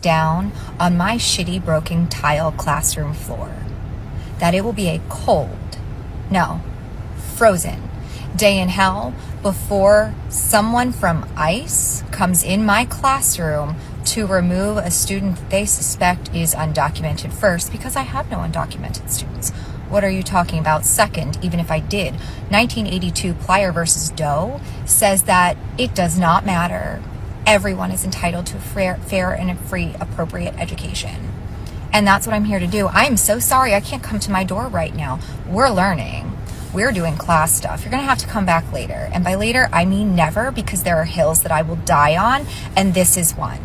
down on my shitty broken tile classroom floor. That it will be a cold, no, frozen day in hell before someone from ICE comes in my classroom to remove a student that they suspect is undocumented first, because I have no undocumented students. What are you talking about? Second, even if I did, 1982 Plyer versus Doe says that it does not matter. Everyone is entitled to a fair and a free, appropriate education. And that's what I'm here to do. I am so sorry I can't come to my door right now. We're learning. We're doing class stuff. You're going to have to come back later. And by later, I mean never, because there are hills that I will die on, and this is one.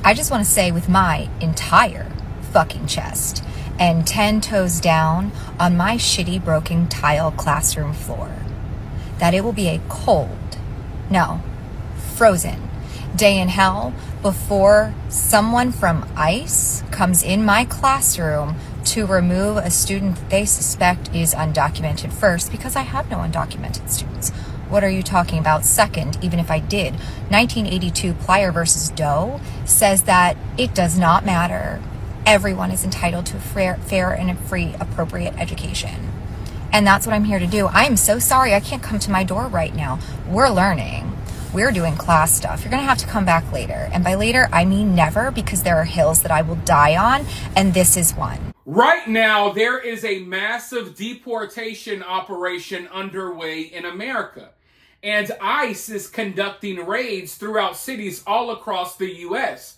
I just want to say with my entire fucking chest and 10 toes down on my shitty broken tile classroom floor that it will be a cold, no, frozen day in hell before someone from ICE comes in my classroom to remove a student that they suspect is undocumented first, because I have no undocumented students. What are you talking about? Second, even if I did, 1982 Plyer versus Doe says that it does not matter. Everyone is entitled to a fair and a free, appropriate education. And that's what I'm here to do. I am so sorry I can't come to my door right now. We're learning. We're doing class stuff. You're going to have to come back later. And by later, I mean never, because there are hills that I will die on, and this is one. Right now, there is a massive deportation operation underway in America. And ICE is conducting raids throughout cities all across the U.S.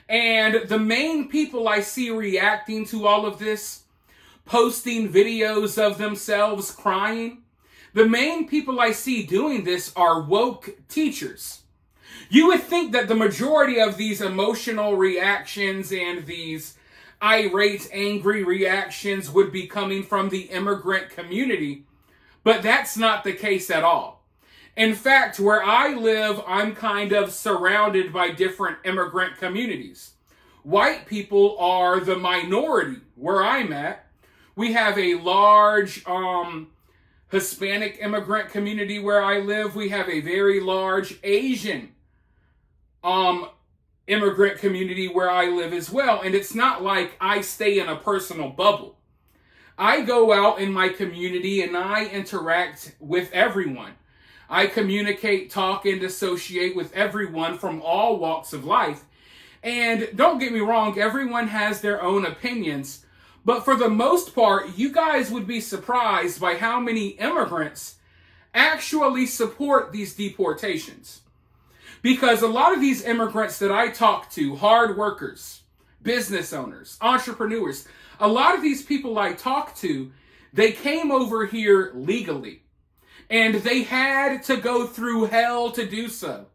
And the main people I see reacting to all of this, posting videos of themselves crying, the main people I see doing this are woke teachers. You would think that the majority of these emotional reactions and these irate, angry reactions would be coming from the immigrant community, but that's not the case at all. In fact, where I live, I'm kind of surrounded by different immigrant communities. White people are the minority where I'm at. We have a large Hispanic immigrant community where I live. We have a very large Asian immigrant community where I live as well. And it's not like I stay in a personal bubble. I go out in my community and I interact with everyone. I communicate, talk, and associate with everyone from all walks of life. And don't get me wrong, everyone has their own opinions. But for the most part, you guys would be surprised by how many immigrants actually support these deportations. Because a lot of these immigrants that I talk to, hard workers, business owners, entrepreneurs, a lot of these people I talk to, they came over here legally. And they had to go through hell to do so.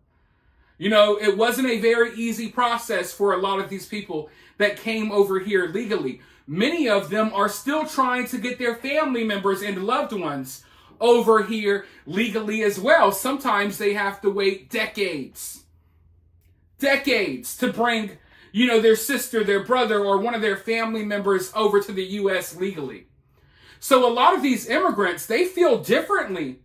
You know, it wasn't a very easy process for a lot of these people that came over here legally. Many of them are still trying to get their family members and loved ones over here legally as well. Sometimes they have to wait decades to bring, their sister, their brother, or one of their family members over to the U.S. legally. So a lot of these immigrants, they feel differently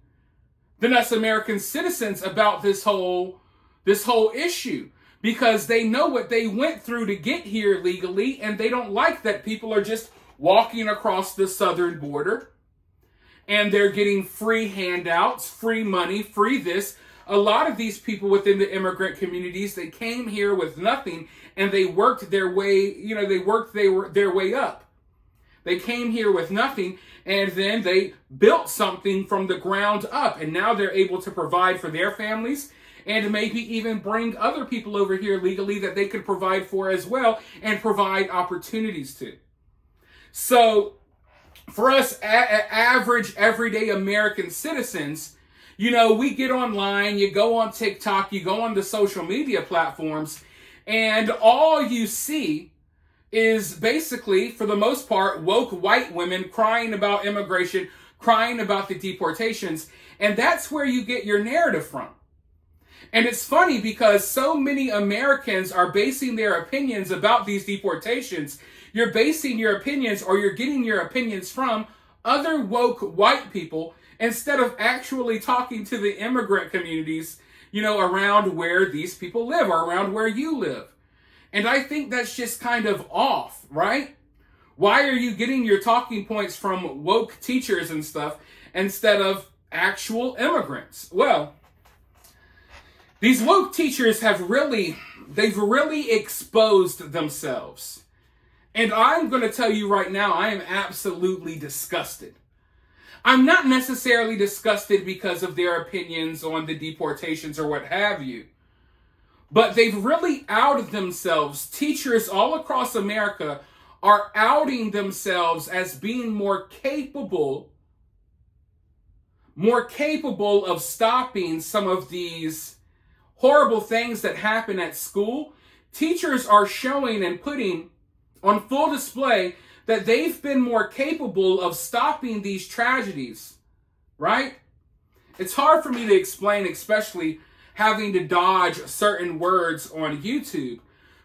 than us American citizens about this whole issue, because they know what they went through to get here legally, and they don't like that people are just walking across the southern border and they're getting free handouts, free money, free this. A lot of these people within the immigrant communities, they came here with nothing and they worked their way, their way up. They came here with nothing, and then they built something from the ground up, and now they're able to provide for their families and maybe even bring other people over here legally that they could provide for as well and provide opportunities to. So for us average, everyday American citizens, we get online, you go on TikTok, you go on the social media platforms, and all you see is basically, for the most part, woke white women crying about immigration, crying about the deportations, and that's where you get your narrative from. And it's funny because so many Americans are basing their opinions about these deportations. You're basing your opinions, or you're getting your opinions from other woke white people instead of actually talking to the immigrant communities, around where these people live or around where you live. And I think that's just kind of off, right? Why are you getting your talking points from woke teachers and stuff instead of actual immigrants? Well, these woke teachers they've really exposed themselves. And I'm going to tell you right now, I am absolutely disgusted. I'm not necessarily disgusted because of their opinions on the deportations or what have you, but they've really outed themselves. Teachers all across America are outing themselves as being more capable of stopping some of these horrible things that happen at school. Teachers are showing and putting on full display that they've been more capable of stopping these tragedies, right? It's hard for me to explain, especially having to dodge certain words on YouTube.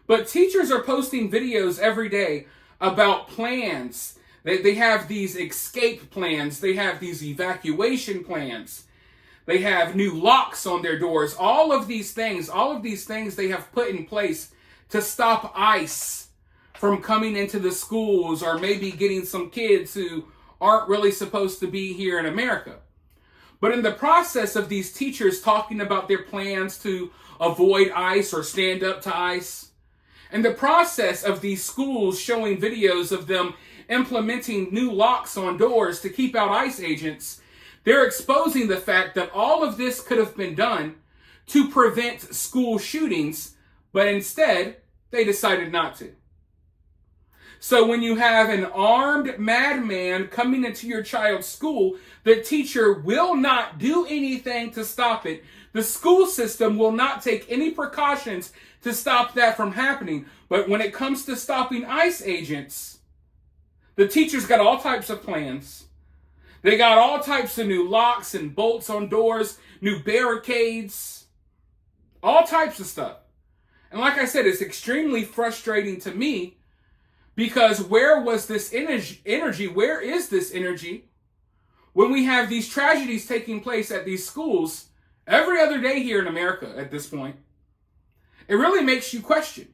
But teachers are posting videos every day about plans. They have these escape plans. They have these evacuation plans. They have new locks on their doors. All of these things they have put in place to stop ICE from coming into the schools or maybe getting some kids who aren't really supposed to be here in America. But in the process of these teachers talking about their plans to avoid ICE or stand up to ICE, in the process of these schools showing videos of them implementing new locks on doors to keep out ICE agents, they're exposing the fact that all of this could have been done to prevent school shootings, but instead they decided not to. So when you have an armed madman coming into your child's school, the teacher will not do anything to stop it. The school system will not take any precautions to stop that from happening. But when it comes to stopping ICE agents, the teachers got all types of plans. They got all types of new locks and bolts on doors, new barricades, all types of stuff. And like I said, it's extremely frustrating to me. Because where was this energy? Where is this energy when we have these tragedies taking place at these schools every other day here in America at this point? It really makes you question.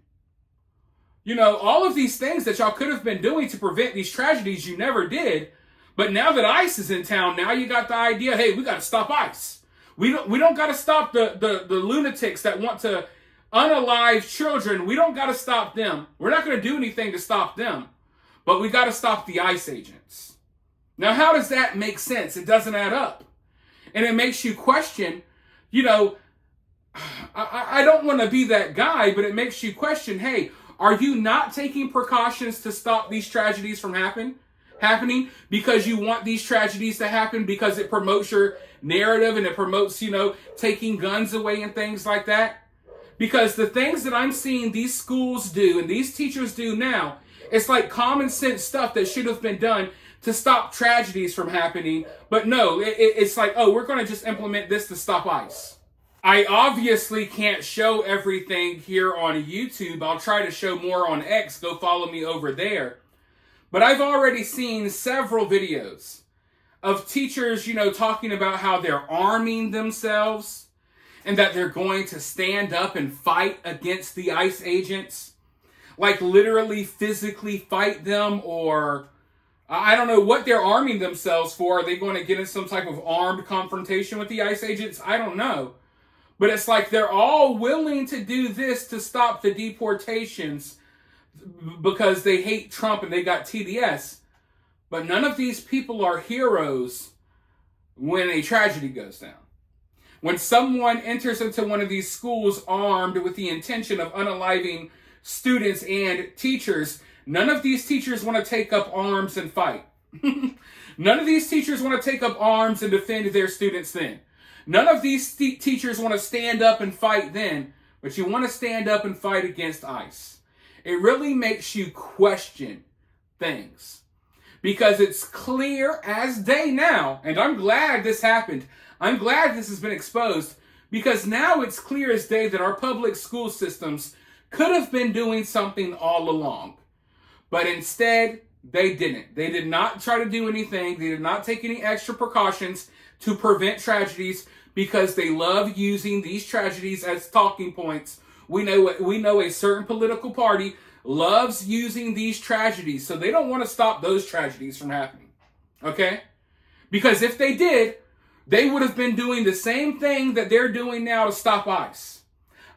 You know, all of these things that y'all could have been doing to prevent these tragedies, you never did. But now that ICE is in town, now you got the idea, hey, we got to stop ICE. We don't got to stop the lunatics that want to unalive children. We don't got to stop them. We're not going to do anything to stop them, but we got to stop the ICE agents. Now, how does that make sense? It doesn't add up. And it makes you question, you know, I don't want to be that guy, but it makes you question, hey, are you not taking precautions to stop these tragedies from happening because you want these tragedies to happen because it promotes your narrative and it promotes, you know, taking guns away and things like that? Because the things that I'm seeing these schools do and these teachers do now, it's like common sense stuff that should have been done to stop tragedies from happening. But no, it's like, oh, we're going to just implement this to stop ICE. I obviously can't show everything here on YouTube. I'll try to show more on X. Go follow me over there. But I've already seen several videos of teachers, you know, talking about how they're arming themselves and that they're going to stand up and fight against the ICE agents. Like literally physically fight them, or I don't know what they're arming themselves for. Are they going to get in some type of armed confrontation with the ICE agents? I don't know. But it's like they're all willing to do this to stop the deportations because they hate Trump and they got TDS. But none of these people are heroes when a tragedy goes down. When someone enters into one of these schools armed with the intention of unaliving students and teachers, none of these teachers want to take up arms and fight. None of these teachers want to take up arms and defend their students then. None of these teachers want to stand up and fight then, but you want to stand up and fight against ICE. It really makes you question things. Because it's clear as day now, and I'm glad this happened. I'm glad this has been exposed, because now it's clear as day that our public school systems could have been doing something all along. But instead, they didn't. They did not try to do anything. They did not take any extra precautions to prevent tragedies, because they love using these tragedies as talking points We know a certain political party loves using these tragedies, so they don't want to stop those tragedies from happening. Okay? Because if they did, they would have been doing the same thing that they're doing now to stop ICE.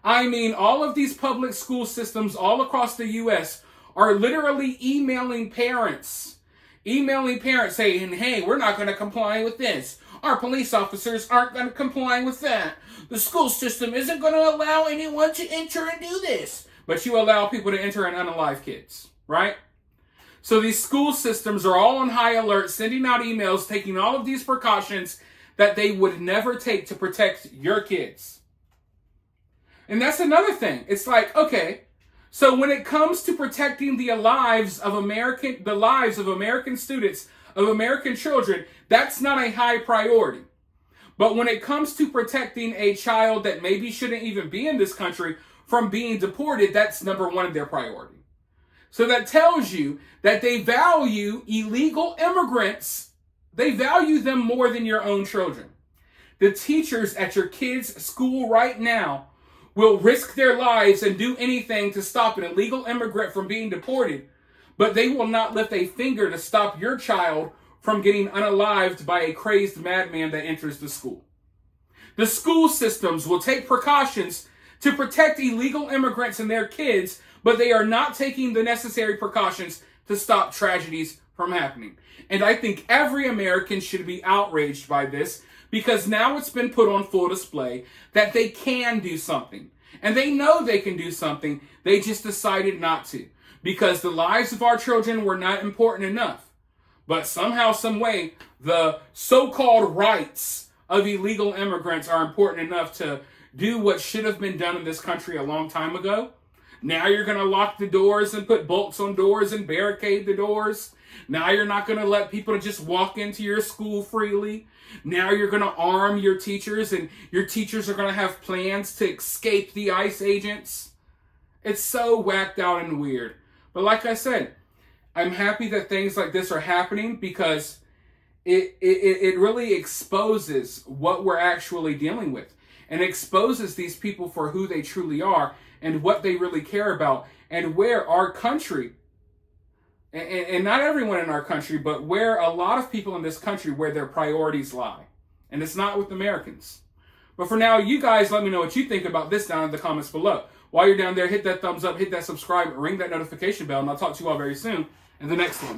I mean, all of these public school systems all across the U.S. are literally emailing parents saying, hey, we're not going to comply with this. Our police officers aren't going to comply with that. The school system isn't going to allow anyone to enter and do this. But you allow people to enter and unalive kids, right? So these school systems are all on high alert, sending out emails, taking all of these precautions that they would never take to protect your kids. And that's another thing. It's like, okay, so when it comes to protecting the lives of American students, of American children, that's not a high priority. But when it comes to protecting a child that maybe shouldn't even be in this country from being deported, that's number one of their priority. So that tells you that they value illegal immigrants. They value them more than your own children. The teachers at your kids' school right now will risk their lives and do anything to stop an illegal immigrant from being deported, but they will not lift a finger to stop your child from getting unalived by a crazed madman that enters the school. The school systems will take precautions to protect illegal immigrants and their kids, but they are not taking the necessary precautions to stop tragedies from happening. And I think every American should be outraged by this, because now it's been put on full display that they can do something. And they know they can do something. They just decided not to, because the lives of our children were not important enough. But somehow, some way, the so-called rights of illegal immigrants are important enough to do what should have been done in this country a long time ago. Now you're going to lock the doors and put bolts on doors and barricade the doors. Now you're not going to let people just walk into your school freely. Now you're going to arm your teachers, and your teachers are going to have plans to escape the ICE agents. It's so whacked out and weird. But like I said, I'm happy that things like this are happening, because it really exposes what we're actually dealing with, and exposes these people for who they truly are and what they really care about, and where our country, and not everyone in our country, but where a lot of people in this country, where their priorities lie. And it's not with Americans. But for now, you guys let me know what you think about this down in the comments below. While you're down there, hit that thumbs up, hit that subscribe, ring that notification bell, and I'll talk to you all very soon in the next one.